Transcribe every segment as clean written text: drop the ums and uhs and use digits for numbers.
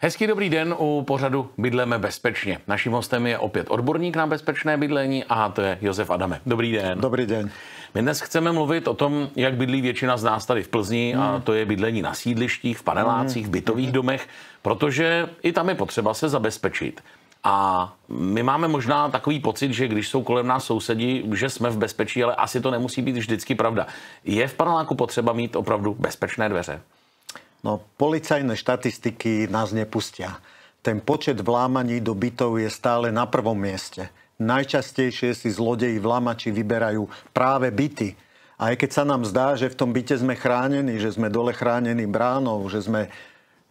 Hezký dobrý den u pořadu Bydleme bezpečně. Naším hostem je opět odborník na bezpečné bydlení a to je Josef Adame. Dobrý den. Dobrý den. My dnes chceme mluvit o tom, jak bydlí většina z nás tady v Plzni a to je bydlení na sídlištích, v panelácích, v bytových domech, protože i tam je potřeba se zabezpečit. A my máme možná takový pocit, že když jsou kolem nás sousedi, že jsme v bezpečí, ale asi to nemusí být vždycky pravda. Je v paneláku potřeba mít opravdu bezpečné dveře? No, policajné štatistiky nás nepustia. Ten počet vlámaní do bytov je stále na prvom mieste. Najčastejšie si zlodeji vlámači vyberajú práve byty. A aj keď sa nám zdá, že v tom byte sme chránení, že sme dole chránení bránou, že sme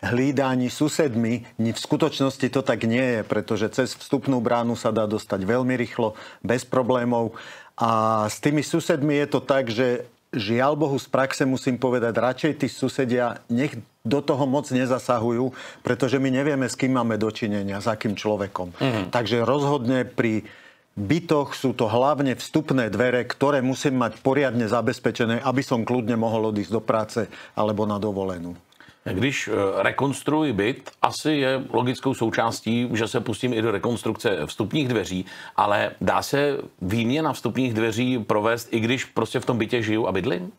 hlídaní susedmi, v skutočnosti to tak nie je, pretože cez vstupnú bránu sa dá dostať veľmi rýchlo, bez problémov. A s tými susedmi je to tak, že žiaľ Bohu, z praxe musím povedať, radšej tí susedia nech do toho moc nezasahujú, pretože my nevieme, s kým máme dočinenia, s akým človekom. Takže rozhodne pri bytoch sú to hlavne vstupné dvere, ktoré musím mať poriadne zabezpečené, aby som kľudne mohol odísť do práce alebo na dovolenú. Když rekonstruuji byt, asi je logickou součástí, že se pustím i do rekonstrukce vstupních dveří, ale dá se výměna vstupních dveří provést, i když prostě v tom bytě žiju a bydlím?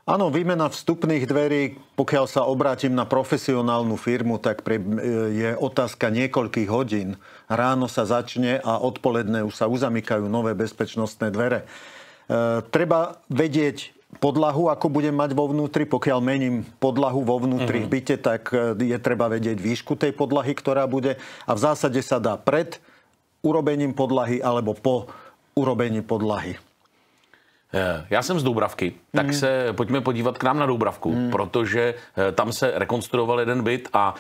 Áno, výmena vstupných dverí, pokiaľ sa obrátim na profesionálnu firmu, tak je otázka niekoľkých hodín. Ráno sa začne a odpoledne už sa uzamykajú nové bezpečnostné dvere. Treba vedieť podlahu, ako budem mať vo vnútri. Pokiaľ mením podlahu vo vnútri v byte, tak je treba vedieť výšku tej podlahy, ktorá bude. A v zásade sa dá pred urobením podlahy alebo po urobení podlahy. Já jsem z Doubravky, tak se pojďme podívat k nám na Doubravku, protože tam se rekonstruoval jeden byt a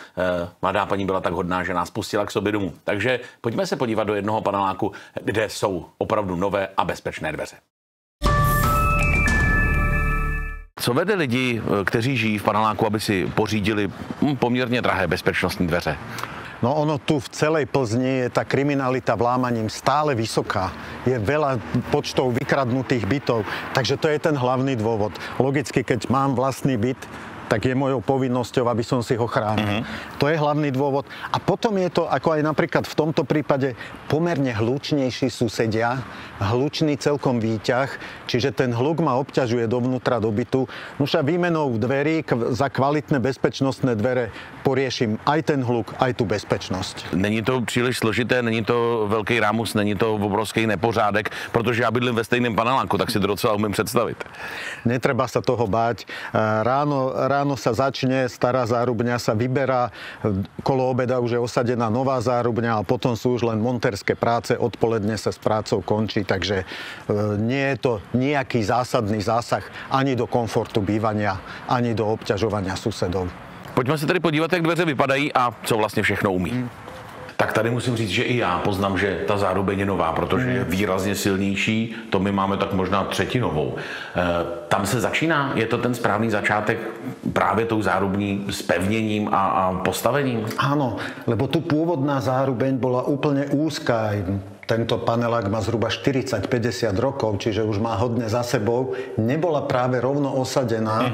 mladá paní byla tak hodná, že nás pustila k sobě domů. Takže pojďme se podívat do jednoho paneláku, kde jsou opravdu nové a bezpečné dveře. Co vede lidi, kteří žijí v paneláku, aby si pořídili poměrně drahé bezpečnostní dveře? No ono tu v celej Plzni je tá kriminalita vlámaním stále vysoká. Je veľa počtov vykradnutých bytov, takže to je ten hlavný dôvod. Logicky, keď mám vlastný byt, tak je mojou povinnosťou, aby som si ho chránil. To je hlavný dôvod. A potom je to, ako aj napríklad v tomto prípade, pomerne hlučnejší susedia, hlučný celkom výťah, čiže ten hluk ma obťažuje dovnútra do bytu. Nuž a výmenou dverí za kvalitné bezpečnostné dvere poriešim aj ten hluk, aj tu bezpečnosť. Není to příliš složité, není to velký rámus, není to obrovský nepořádek, protože já bydlím ve stejném paneláku, tak si to docela umím představit. Netreba sa toho báť. Ráno sa začne, stará zárubňa sa vyberá, kolo obeda už je osadená nová zárubňa a potom sú už len monterské práce, odpoledne sa s prácou končí, takže nie je to nejaký zásadný zásah ani do komfortu bývania, ani do obťažovania susedov. Pojďme se tedy podívat, jak dveře vypadají a co vlastně všechno umí. Tak tady musím říct, že i já poznám, že ta zárubeň je nová, protože je výrazně silnější. To my máme tak možná třetinovou. Tam se začíná, je to ten správný začátek právě tou zárubní spevněním a postavením? Áno, lebo tu pôvodná zárubeň bola úplne úzká. Tento panelák má zhruba 40-50 rokov, čiže už má hodne za sebou. Nebola práve rovno osadená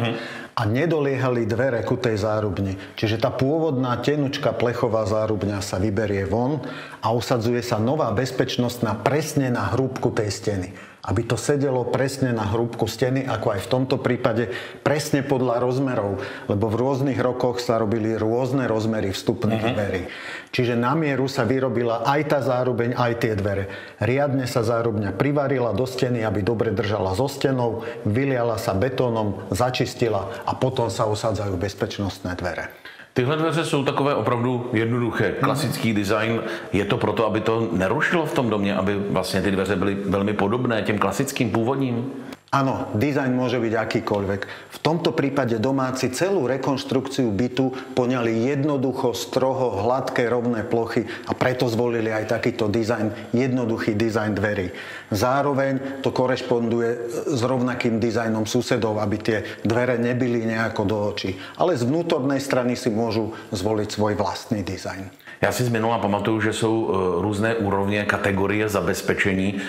a nedoliehali dvere ku tej zárubni. Čiže tá pôvodná tenučká plechová zárubňa sa vyberie von a usadzuje sa nová bezpečnostná presne na hrúbku tej steny. Aby to sedelo presne na hrúbku steny, ako aj v tomto prípade, presne podľa rozmerov, lebo v rôznych rokoch sa robili rôzne rozmery vstupných dverí. Čiže na mieru sa vyrobila aj tá zárubeň, aj tie dvere. Riadne sa zárubňa privarila do steny, aby dobre držala so stenou, vyliala sa betónom, začistila a potom sa usadzajú bezpečnostné dvere. Tyhle dveře jsou takové opravdu jednoduché, klasický design. Je to proto, aby to nerušilo v tom domě, aby vlastně ty dveře byly velmi podobné těm klasickým původním? Áno, dizajn môže byť akýkoľvek. V tomto prípade domáci celú rekonštrukciu bytu poňali jednoducho, stroho, hladké, rovné plochy a preto zvolili aj takýto dizajn, jednoduchý dizajn dverí. Zároveň to korešponduje s rovnakým dizajnom susedov, aby tie dvere nebyli nejako do očí. Ale z vnútornej strany si môžu zvoliť svoj vlastný dizajn. Já si z minula pamatuju, že jsou různé úrovně, kategorie zabezpečení,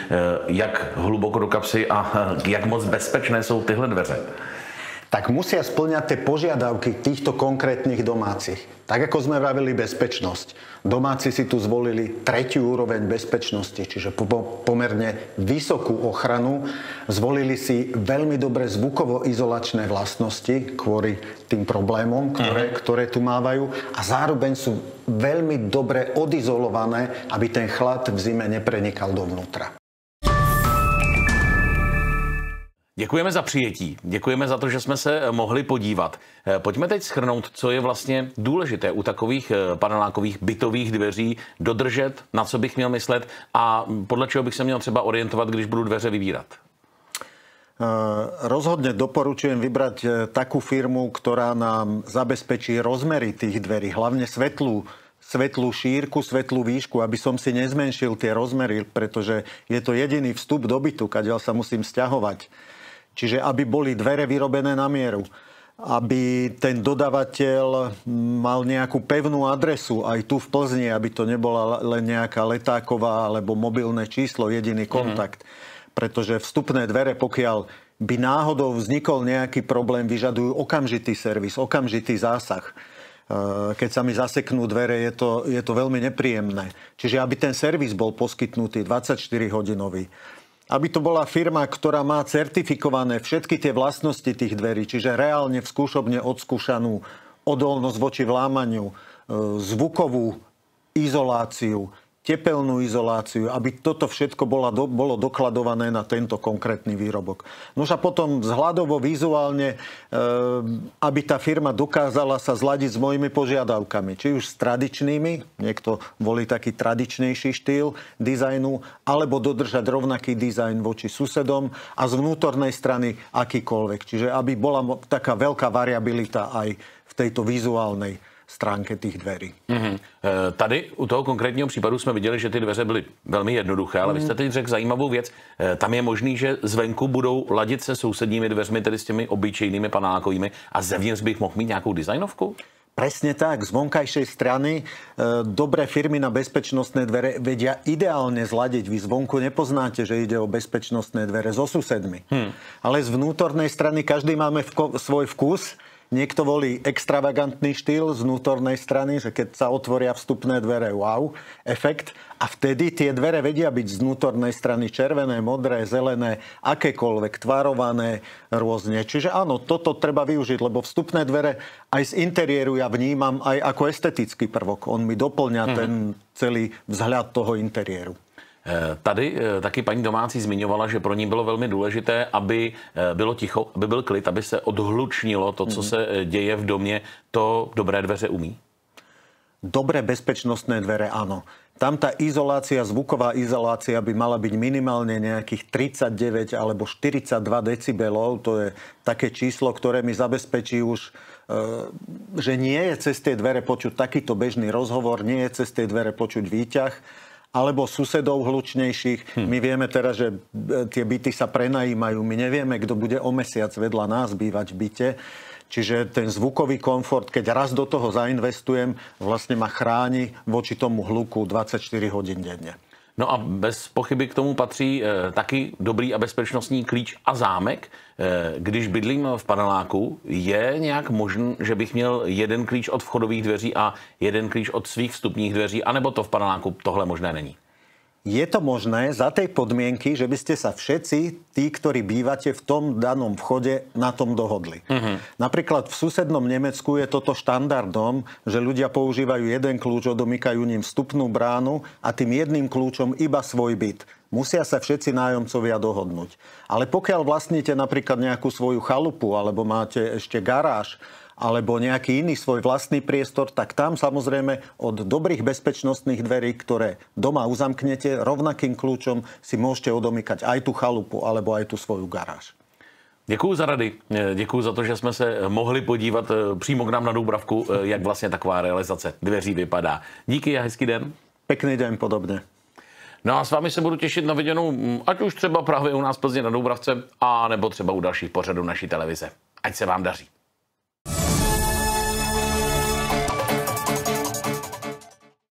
jak hluboko do kapsy a jak moc bezpečné jsou tyhle dveře. tak musia spĺňať tie požiadavky týchto konkrétnych domácich. Tak ako sme vravili bezpečnosť. Domáci si tu zvolili 3. úroveň bezpečnosti, čiže pomerne vysokú ochranu. Zvolili si veľmi dobré zvukovo-izolačné vlastnosti kvôli tým problémom, ktoré tu mávajú. A zároveň sú veľmi dobre odizolované, aby ten chlad v zime neprenikal dovnútra. Děkujeme za přijetí, děkujeme za to, že jsme se mohli podívat. Pojďme teď shrnout, co je vlastně důležité u takových panelákových bytových dveří dodržet, na co bych měl myslet a podle čeho bych se měl třeba orientovat, když budu dveře vybírat. Rozhodne doporučujem vybrať takú firmu, ktorá nám zabezpečí rozmery tých dverí, hlavne svetlú šírku, svetlú výšku, aby som si nezmenšil tie rozmery, pretože je to jediný vstup do bytu, kadiaľ sa musím sťahovať. Čiže aby boli dvere vyrobené na mieru, aby ten dodávateľ mal nejakú pevnú adresu aj tu v Plzni, aby to nebola len nejaká letáková alebo mobilné číslo, jediný kontakt. Pretože vstupné dvere, pokiaľ by náhodou vznikol nejaký problém, vyžadujú okamžitý servis, okamžitý zásah. Keď sa mi zaseknú dvere, je to veľmi nepríjemné. Čiže aby ten servis bol poskytnutý 24-hodinový. Aby to bola firma, ktorá má certifikované všetky tie vlastnosti tých dverí, čiže reálne v skúšobne odskúšanú odolnosť voči vlámaniu, zvukovú izoláciu, tepelnú izoláciu, aby toto všetko bolo dokladované na tento konkrétny výrobok. No a potom vzhľadovo vizuálne, aby tá firma dokázala sa zladiť s mojimi požiadavkami. Či už s tradičnými, niekto volí taký tradičnejší štýl dizajnu, alebo dodržať rovnaký dizajn voči susedom a z vnútornej strany akýkoľvek. Čiže aby bola taká veľká variabilita aj v tejto vizuálnej stránke těch dveří. Tady u toho konkrétního případu jsme viděli, že ty dveře byly velmi jednoduché, ale vy jste teď řekl zajímavou věc. Tam je možný, že zvenku budou ladit se sousedními dveřmi, tedy s těmi obyčejnými panelákovými, a zevnitř bych mohl mít nějakou designovku? Presne tak. Z vonkajšej strany dobré firmy na bezpečnostné dvere vedia ideálne zladiť. Vy zvonku nepoznáte, že ide o bezpečnostné dvere so susedmi. Ale z vnútornej strany každý máme svoj vkus. Niekto volí extravagantný štýl z vnútornej strany, že keď sa otvoria vstupné dvere, wow, efekt. A vtedy tie dvere vedia byť z vnútornej strany červené, modré, zelené, akékoľvek, tvarované rôzne. Čiže áno, toto treba využiť, lebo vstupné dvere aj z interiéru ja vnímam aj ako estetický prvok. On mi doplňa ten celý vzhľad toho interiéru. Tady taky paní domácí zmiňovala, že pro ní bylo velmi důležité, aby bylo ticho, aby byl klid, aby se odhlučnilo to, co se děje v domě. To dobré dveře umí? Dobré bezpečnostné dvere, áno. Tam tá izolácia, zvuková izolácia by mala byť minimálne nejakých 39 alebo 42 decibelov. To je také číslo, ktoré mi zabezpečí už, že nie je cez tie dvere počuť takýto bežný rozhovor, nie je cez tie dvere počuť výťah, alebo susedov hlučnejších. My vieme teraz, že tie byty sa prenajímajú. My nevieme, kto bude o mesiac vedľa nás bývať v byte. Čiže ten zvukový komfort, keď raz do toho zainvestujem, vlastne ma chráni voči tomu hluku 24 hodín denne. No a bez pochyby k tomu patří taky dobrý a bezpečnostní klíč a zámek. Když bydlím v paneláku, je nějak možné, že bych měl jeden klíč od vchodových dveří a jeden klíč od svých vstupních dveří, anebo to v paneláku tohle možné není? Je to možné za tej podmienky, že by ste sa všetci, tí, ktorí bývate v tom danom vchode, na tom dohodli. Napríklad v susednom Nemecku je toto štandardom, že ľudia používajú jeden kľúč, odomykajú ním vstupnú bránu a tým jedným kľúčom iba svoj byt. Musia sa všetci nájomcovia dohodnúť. Ale pokiaľ vlastníte napríklad nejakú svoju chalupu alebo máte ešte garáž, alebo nejaký iný svoj vlastný priestor, tak tam samozrejme od dobrých bezpečnostných dverí, ktoré doma uzamknete, rovnakým kľúčom si môžete odomykať aj tú chalupu, alebo aj tú svoju garáž. Děkuju za rady, děkuju za to, že jsme se mohli podívat přímo k nám na Doubravku, jak vlastně taková realizace dveří vypadá. Díky a hezký den. Pekný den, podobně. No a s vámi se budu těšit na viděnou, ať už třeba právě u nás v Plzni na Doubravce, a nebo třeba u dalších pořadů naší televize. Ať se vám daří.